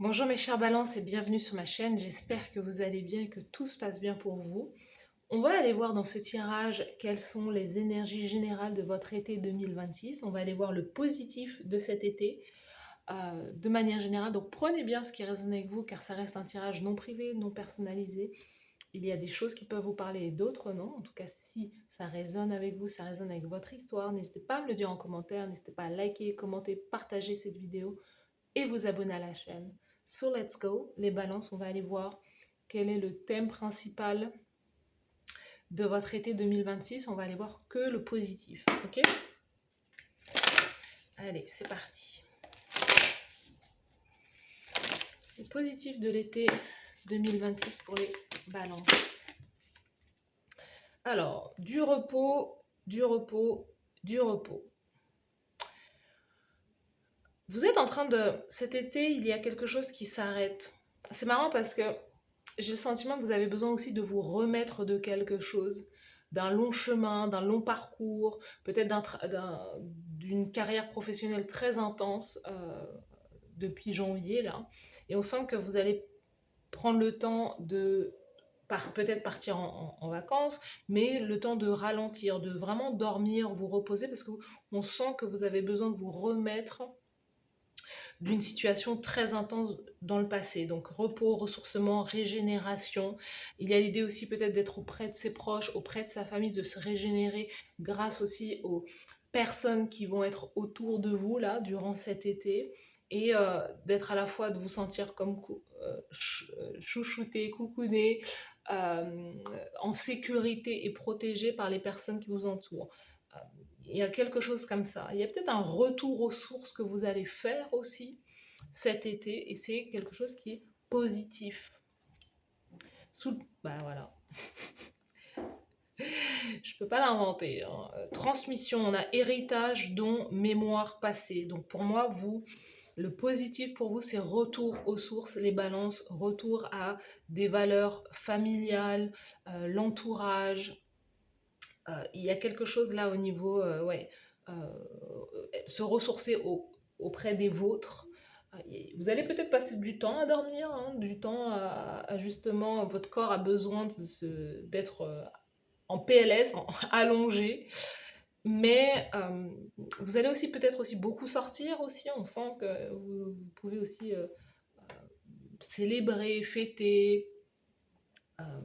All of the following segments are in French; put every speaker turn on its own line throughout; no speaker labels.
Bonjour mes chers balances et bienvenue sur ma chaîne, j'espère que vous allez bien et que tout se passe bien pour vous. On va aller voir dans ce tirage quelles sont les énergies générales de votre été 2026. On va aller voir le positif de cet été de manière générale. Donc prenez bien ce qui résonne avec vous car ça reste un tirage non privé, non personnalisé. Il y a des choses qui peuvent vous parler et d'autres non. En tout cas, si ça résonne avec vous, ça résonne avec votre histoire, n'hésitez pas à me le dire en commentaire, n'hésitez pas à liker, commenter, partager cette vidéo et vous abonner à la chaîne. So let's go, les balances, on va aller voir quel est le thème principal de votre été 2026. On va aller voir que le positif, ok? Allez, c'est parti. Le positif de l'été 2026 pour les balances. Alors, du repos, du repos, du repos. Vous êtes en train de... Cet été, il y a quelque chose qui s'arrête. C'est marrant parce que j'ai le sentiment que vous avez besoin aussi de vous remettre de quelque chose, d'un long chemin, d'un long parcours, peut-être d'une carrière professionnelle très intense depuis janvier, là. Et on sent que vous allez prendre le temps de peut-être partir en vacances, mais le temps de ralentir, de vraiment dormir, vous reposer, parce qu'on sent que vous avez besoin de vous remettre d'une situation très intense dans le passé. Donc repos, ressourcement, régénération. Il y a l'idée aussi peut-être d'être auprès de ses proches, auprès de sa famille, de se régénérer grâce aussi aux personnes qui vont être autour de vous là durant cet été et d'être à la fois de vous sentir comme chouchouté, coucouné, euh, en sécurité et protégé par les personnes qui vous entourent. Il y a quelque chose comme ça. Il y a peut-être un retour aux sources que vous allez faire aussi cet été et c'est quelque chose qui est positif. Bah voilà, je peux pas l'inventer, hein. Transmission, on a héritage, don, mémoire passée. Donc pour moi, le positif pour vous, c'est retour aux sources, les balances, retour à des valeurs familiales, l'entourage. Il y a quelque chose là au niveau, ouais, euh, se ressourcer auprès des vôtres. Vous allez peut-être passer du temps à dormir, hein, du temps à justement, votre corps a besoin d'être en PLS, allongé. Mais vous allez aussi peut-être aussi beaucoup sortir aussi. On sent que vous pouvez aussi célébrer, fêter. Euh,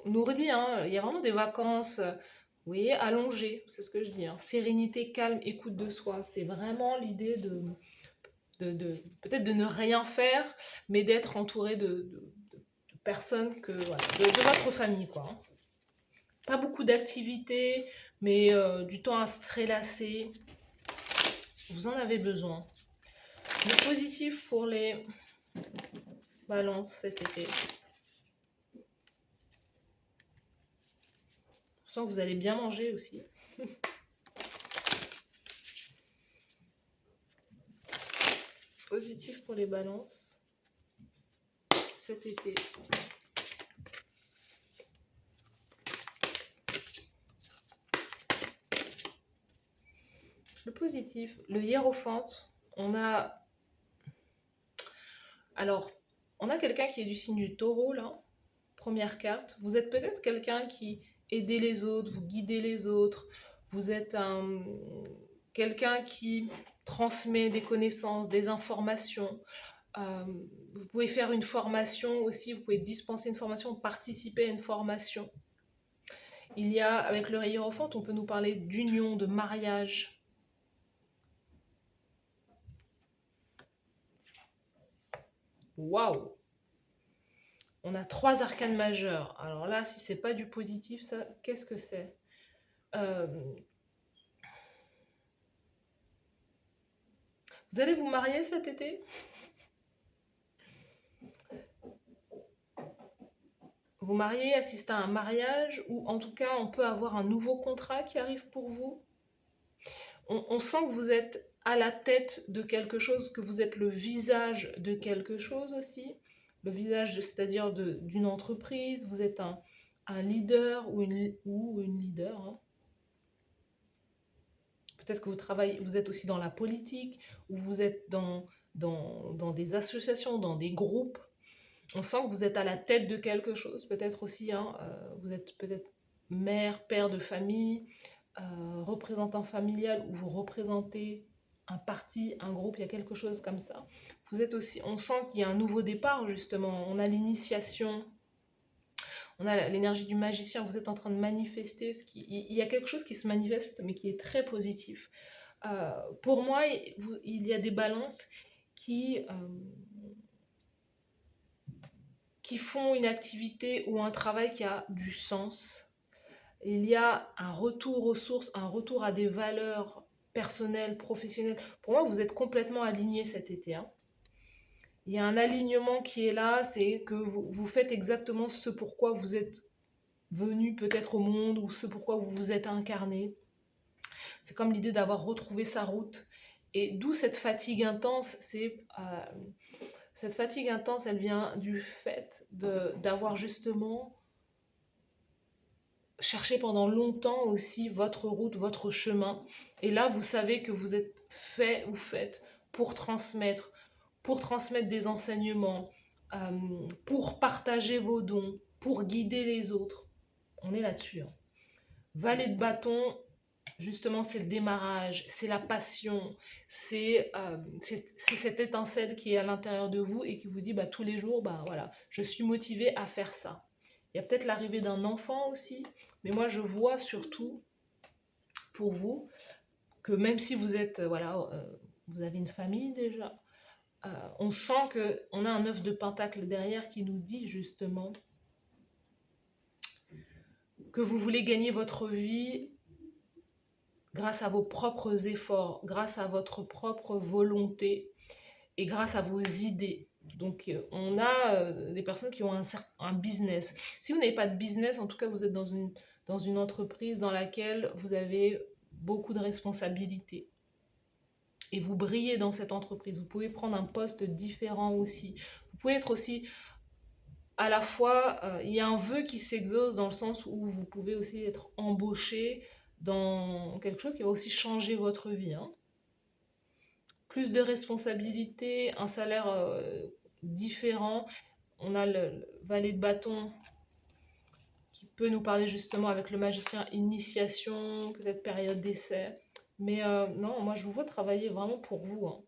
on nous redit, hein, il y a vraiment des vacances, vous voyez, allongées, c'est ce que je dis. Hein. Sérénité, calme, écoute de soi. C'est vraiment l'idée peut-être de ne rien faire, mais d'être entouré de personnes voilà, de votre famille, quoi. Hein. Pas beaucoup d'activités, mais du temps à se prélasser. Vous en avez besoin. Le positif pour les balances cet été. Je sens que vous allez bien manger aussi. Positif pour les balances cet été. Le positif, le hiérophante, on a... Alors, on a quelqu'un qui est du signe du taureau, là, première carte. Vous êtes peut-être quelqu'un qui aidez les autres, vous guidez les autres, vous êtes quelqu'un qui transmet des connaissances, des informations. Euh, vous pouvez faire une formation aussi, vous pouvez dispenser une formation, participer à une formation. Il y a, avec le hiérophante, on peut nous parler d'union, de mariage. Waouh! On a 3 arcanes majeures. Alors là, si c'est pas du positif, ça, qu'est-ce que c'est? Vous allez vous marier cet été? Vous marier, assister à un mariage, ou en tout cas, on peut avoir un nouveau contrat qui arrive pour vous. On sent que vous êtes à la tête de quelque chose, que vous êtes le visage de quelque chose aussi. Le visage, c'est-à-dire d'une entreprise. Vous êtes un leader ou une leader. Hein. Peut-être que vous êtes aussi dans la politique, ou vous êtes dans des associations, dans des groupes. On sent que vous êtes à la tête de quelque chose, peut-être aussi, hein, vous êtes peut-être mère, père de famille, représentant familial, ou vous représentez un parti, un groupe, il y a quelque chose comme ça. Vous êtes aussi, on sent qu'il y a un nouveau départ, justement. On a l'initiation, on a l'énergie du magicien, vous êtes en train de manifester, il y a quelque chose qui se manifeste, mais qui est très positif. Pour moi, il y a des balances qui font une activité ou un travail qui a du sens. Il y a un retour aux sources, un retour à des valeurs personnelles, professionnelles. Pour moi, vous êtes complètement aligné cet été, hein. Il y a un alignement qui est là, c'est que vous faites exactement ce pourquoi vous êtes venu peut-être au monde, ou ce pourquoi vous vous êtes incarné. C'est comme l'idée d'avoir retrouvé sa route. Et d'où cette fatigue intense, cette fatigue intense, elle vient du fait d'avoir justement cherché pendant longtemps aussi votre route, votre chemin. Et là, vous savez que vous êtes fait ou faite pour transmettre des enseignements, pour partager vos dons, pour guider les autres. On est là-dessus, hein. Valet de bâton, justement, c'est le démarrage, c'est la passion, c'est cette étincelle qui est à l'intérieur de vous et qui vous dit bah, tous les jours, bah, voilà, je suis motivée à faire ça. Il y a peut-être l'arrivée d'un enfant aussi, mais moi je vois surtout pour vous que même si vous êtes, vous avez une famille déjà, on sent qu'on a un œuf de pentacle derrière qui nous dit justement que vous voulez gagner votre vie grâce à vos propres efforts, grâce à votre propre volonté et grâce à vos idées. Donc, on a des personnes qui ont un business. Si vous n'avez pas de business, en tout cas, vous êtes dans une entreprise dans laquelle vous avez beaucoup de responsabilités. Et vous brillez dans cette entreprise. Vous pouvez prendre un poste différent aussi. Vous pouvez être aussi à la fois, il y a un vœu qui s'exauce dans le sens où vous pouvez aussi être embauché dans quelque chose qui va aussi changer votre vie, hein. Plus de responsabilités, un salaire différent. On a le valet de bâton qui peut nous parler justement avec le magicien initiation, peut-être période d'essai. Mais non, moi je vous vois travailler vraiment pour vous, hein.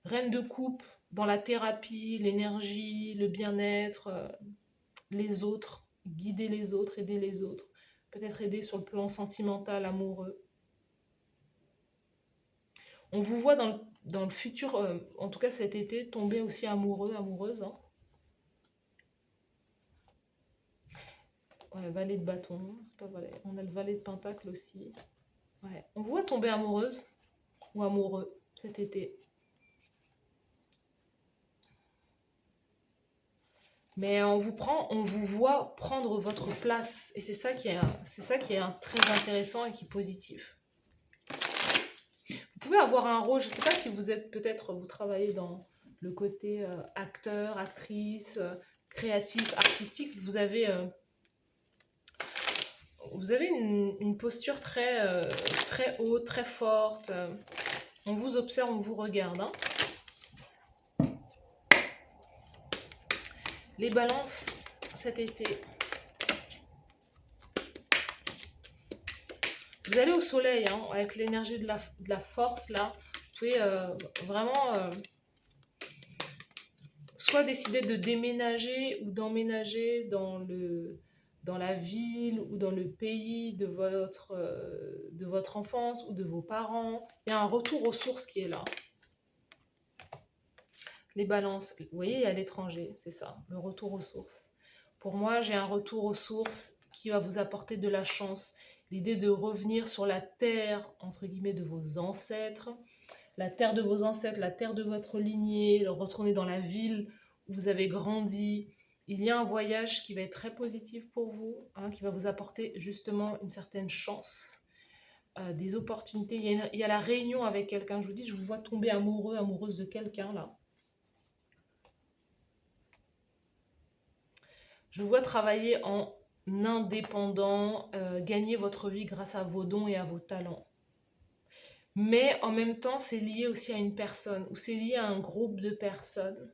Reine de coupe, dans la thérapie, l'énergie, le bien-être, les autres, guider les autres, aider les autres. Peut-être aider sur le plan sentimental, amoureux. On vous voit dans le futur, en tout cas cet été, tomber aussi amoureux, amoureuse, hein. Ouais, valet de bâton, c'est pas valet. On a le valet de pentacle aussi. Ouais. On vous voit tomber amoureuse ou amoureux cet été. Mais on vous voit prendre votre place. Et c'est ça qui est très intéressant et qui est positif. Vous pouvez avoir un rôle, je ne sais pas si vous êtes peut-être, vous travaillez dans le côté acteur, actrice, créatif, artistique. Vous avez une posture très haute, très forte. On vous observe, on vous regarde, hein. Les balances cet été. Vous allez au soleil, hein, avec l'énergie de la force, là. Vous pouvez vraiment soit décider de déménager ou d'emménager dans la ville ou dans le pays de votre enfance ou de vos parents. Il y a un retour aux sources qui est là. Les balances, vous voyez, à l'étranger, c'est ça, le retour aux sources. Pour moi, j'ai un retour aux sources qui va vous apporter de la chance. L'idée de revenir sur la terre, entre guillemets, de vos ancêtres, la terre de vos ancêtres, la terre de votre lignée, de retourner dans la ville où vous avez grandi. Il y a un voyage qui va être très positif pour vous, hein, qui va vous apporter justement une certaine chance, des opportunités. Il y a la réunion avec quelqu'un, je vous dis, je vous vois tomber amoureux, amoureuse de quelqu'un là. Je vous vois travailler en indépendant, gagner votre vie grâce à vos dons et à vos talents. mais en même temps, c'est lié aussi à une personne, ou c'est lié à un groupe de personnes.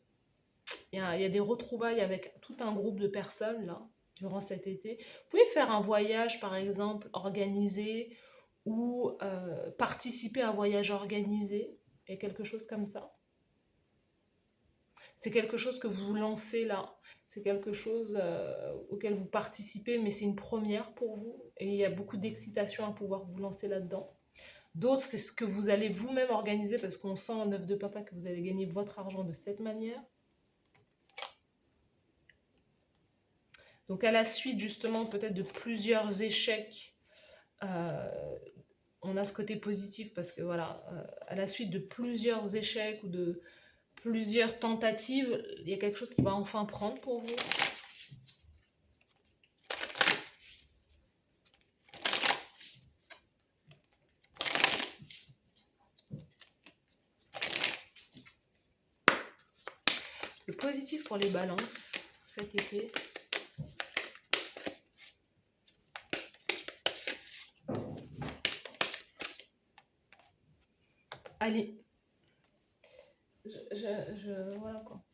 Il y a des retrouvailles avec tout un groupe de personnes, là, durant cet été. Vous pouvez faire un voyage, par exemple, organisé, ou participer à un voyage organisé, et quelque chose comme ça. C'est quelque chose que vous lancez là. C'est quelque chose auquel vous participez, mais c'est une première pour vous. Et il y a beaucoup d'excitation à pouvoir vous lancer là-dedans. D'autres, c'est ce que vous allez vous-même organiser parce qu'on sent en 9 de pentacle que vous allez gagner votre argent de cette manière. Donc à la suite justement peut-être de plusieurs échecs, on a ce côté positif parce que voilà, à la suite de plusieurs échecs ou de plusieurs tentatives, il y a quelque chose qui va enfin prendre pour vous. Le positif pour les balances cet été. Allez, voilà quoi.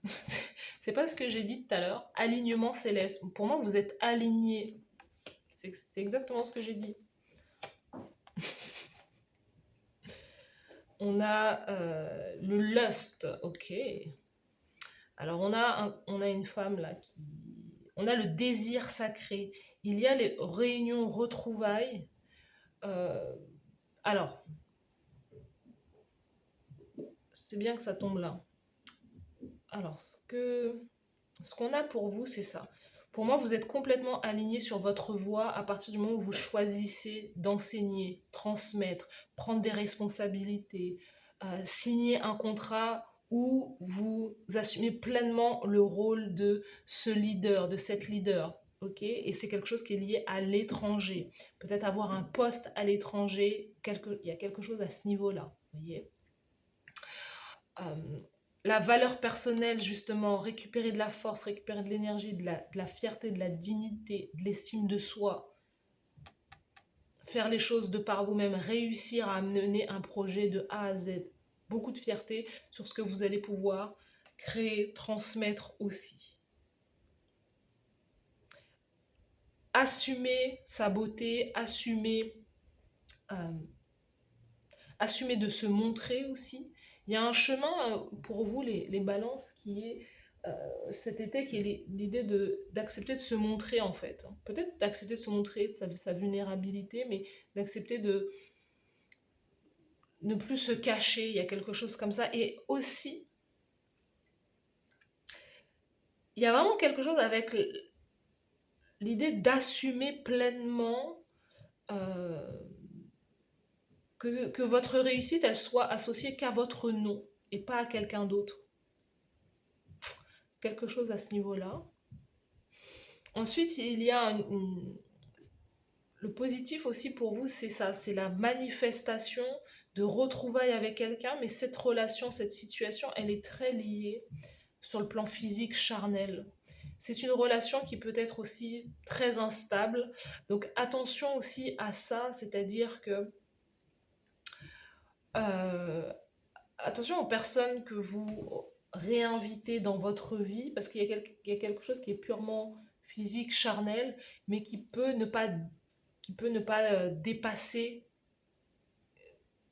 C'est pas ce que j'ai dit tout à l'heure. Alignement céleste. Pour moi, vous êtes aligné. C'est exactement ce que j'ai dit. On a le lust, ok. Alors on a une femme là qui... On a le désir sacré. Il y a les réunions retrouvailles. Euh, alors, c'est bien que ça tombe là. Alors, ce qu'on a pour vous, c'est ça. Pour moi, vous êtes complètement aligné sur votre voie à partir du moment où vous choisissez d'enseigner, transmettre, prendre des responsabilités, signer un contrat où vous assumez pleinement le rôle de ce leader, de cette leader. Ok, et c'est quelque chose qui est lié à l'étranger. Peut-être avoir un poste à l'étranger, il y a quelque chose à ce niveau-là. Voyez. Euh, la valeur personnelle, justement, récupérer de la force, récupérer de l'énergie, de la fierté, de la dignité, de l'estime de soi, faire les choses de par vous-même, réussir à mener un projet de A à Z. Beaucoup de fierté sur ce que vous allez pouvoir créer, transmettre aussi. Assumer sa beauté, euh, assumer de se montrer aussi. Il y a un chemin pour vous, les balances, qui est cet été, qui est l'idée d'accepter de se montrer en fait. Peut-être d'accepter de se montrer, de sa vulnérabilité, mais d'accepter de ne plus se cacher. Il y a quelque chose comme ça. Et aussi, il y a vraiment quelque chose avec l'idée d'assumer pleinement que votre réussite, elle soit associée qu'à votre nom et pas à quelqu'un d'autre. Quelque chose à ce niveau-là. Ensuite, il y a le positif aussi pour vous, c'est ça, c'est la manifestation de retrouvailles avec quelqu'un, mais cette relation, cette situation, elle est très liée sur le plan physique, charnel. C'est une relation qui peut être aussi très instable. Donc attention aussi à ça, c'est-à-dire que euh, attention aux personnes que vous réinvitez dans votre vie, parce qu'il y a quelque chose qui est purement physique, charnel, mais qui peut ne pas dépasser,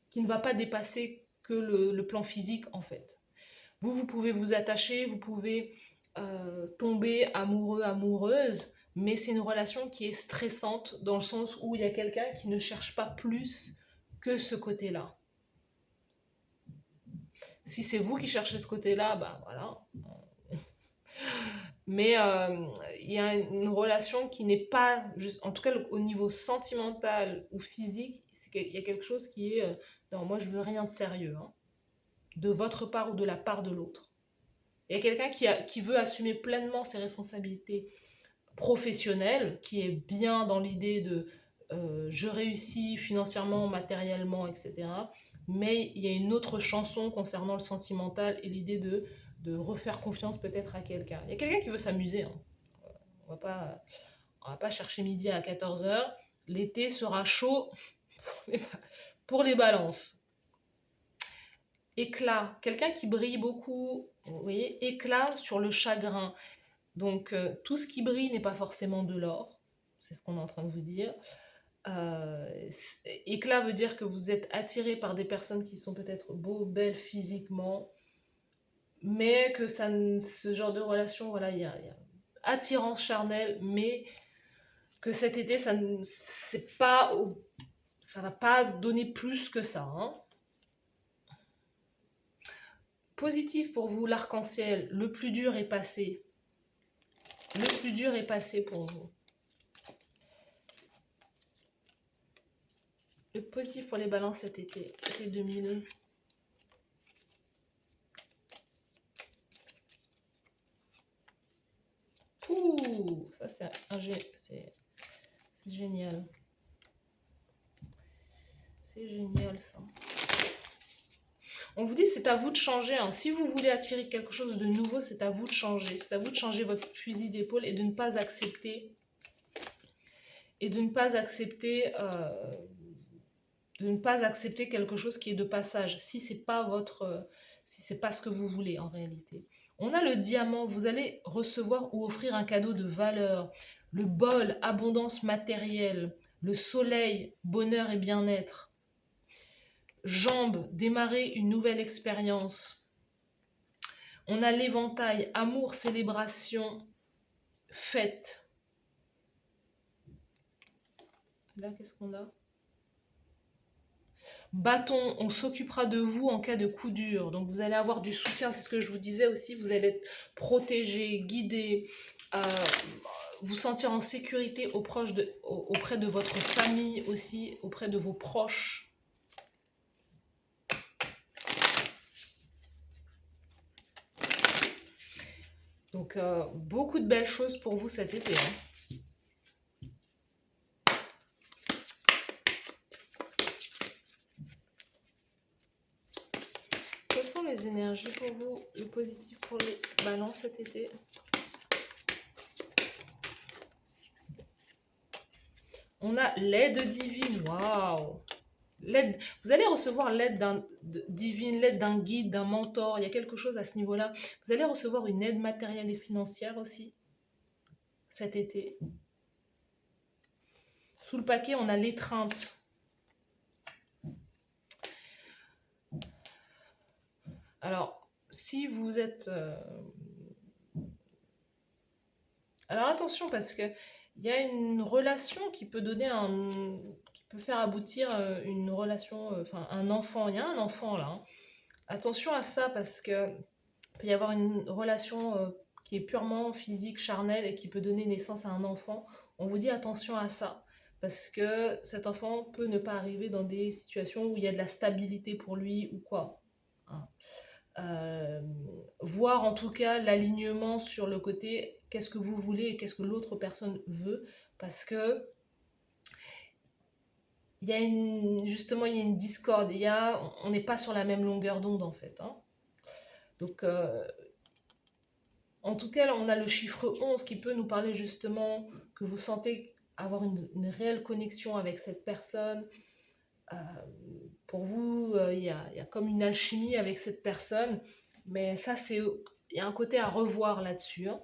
qui ne va pas dépasser que le plan physique en fait. Vous pouvez vous attacher, vous pouvez tomber amoureux, amoureuse, mais c'est une relation qui est stressante dans le sens où il y a quelqu'un qui ne cherche pas plus que ce côté-là. Si c'est vous qui cherchez ce côté-là, bah voilà. Mais il y a une relation qui n'est pas, juste, en tout cas au niveau sentimental ou physique, il y a quelque chose qui est, non, moi je veux rien de sérieux, hein, de votre part ou de la part de l'autre. Il y a quelqu'un qui veut assumer pleinement ses responsabilités professionnelles, qui est bien dans l'idée de je réussis financièrement, matériellement, etc. Mais il y a une autre chanson concernant le sentimental et l'idée de refaire confiance peut-être à quelqu'un. Il y a quelqu'un qui veut s'amuser. Hein. On va pas chercher midi à 14h. L'été sera chaud pour les balances. éclat, quelqu'un qui brille beaucoup, vous voyez, éclat sur le chagrin. Donc, tout ce qui brille n'est pas forcément de l'or, c'est ce qu'on est en train de vous dire. Éclat veut dire que vous êtes attiré par des personnes qui sont peut-être beaux, belles physiquement, mais que ce genre de relation, voilà, il y a attirance charnelle, mais que cet été, c'est pas, ça va pas donner plus que ça, hein. Positif pour vous, l'arc-en-ciel, le plus dur est passé. Le plus dur est passé pour vous. Le positif pour les balances cet été, été 2000. Ouh, ça c'est génial. C'est génial ça. On vous dit c'est à vous de changer, hein. Si vous voulez attirer quelque chose de nouveau, c'est à vous de changer. C'est à vous de changer votre fusil d'épaule et de ne pas accepter. Et de ne pas accepter quelque chose qui est de passage, si c'est pas si c'est pas ce que vous voulez en réalité. On a le diamant, vous allez recevoir ou offrir un cadeau de valeur, le bol, abondance matérielle, le soleil, bonheur et bien-être, jambes, démarrer une nouvelle expérience. On a l'éventail, amour, célébration, fête. Là, qu'est-ce qu'on a? Bâton, on s'occupera de vous en cas de coup dur. Donc vous allez avoir du soutien, c'est ce que je vous disais aussi, vous allez être protégé, guidé, vous sentir en sécurité auprès de votre famille aussi, auprès de vos proches. Donc beaucoup de belles choses pour vous cet été, hein. Quelles sont les énergies pour vous, le positif pour les balances cet été? On a l'aide divine, waouh! Vous allez recevoir l'aide divine, l'aide d'un guide, d'un mentor, il y a quelque chose à ce niveau-là. Vous allez recevoir une aide matérielle et financière aussi cet été. Sous le paquet, on a l'étreinte. Alors, si vous êtes... Alors attention, parce que il y a une relation qui peut qui peut faire aboutir une relation, enfin un enfant. Il y a un enfant là, hein. Attention à ça, parce que peut y avoir une relation qui est purement physique, charnelle, et qui peut donner naissance à un enfant. On vous dit attention à ça, parce que cet enfant peut ne pas arriver dans des situations où il y a de la stabilité pour lui ou quoi, hein. Voir en tout cas l'alignement sur le côté qu'est-ce que vous voulez et qu'est-ce que l'autre personne veut, parce que justement il y a une discorde, on n'est pas sur la même longueur d'onde en fait, hein. Donc en tout cas, on a le chiffre 11 qui peut nous parler justement que vous sentez avoir une réelle connexion avec cette personne. Euh, pour vous, il y a comme une alchimie avec cette personne. Mais ça, il y a un côté à revoir là-dessus, hein.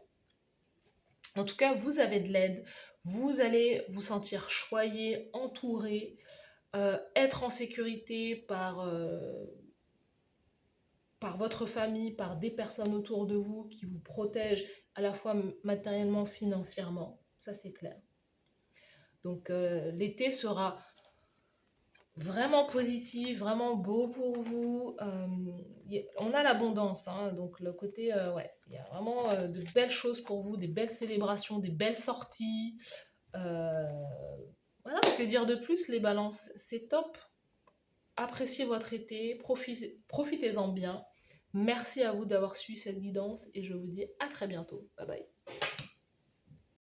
En tout cas, vous avez de l'aide. Vous allez vous sentir choyé, entouré, être en sécurité par votre famille, par des personnes autour de vous qui vous protègent à la fois matériellement, financièrement. Ça, c'est clair. Donc, l'été sera vraiment positif, vraiment beau pour vous. On a l'abondance, hein, donc le côté, ouais, il y a vraiment de belles choses pour vous, des belles célébrations, des belles sorties. Voilà, que dire de plus, les balances? C'est top. Appréciez votre été, profitez-en bien. Merci à vous d'avoir suivi cette guidance et je vous dis à très bientôt. Bye bye.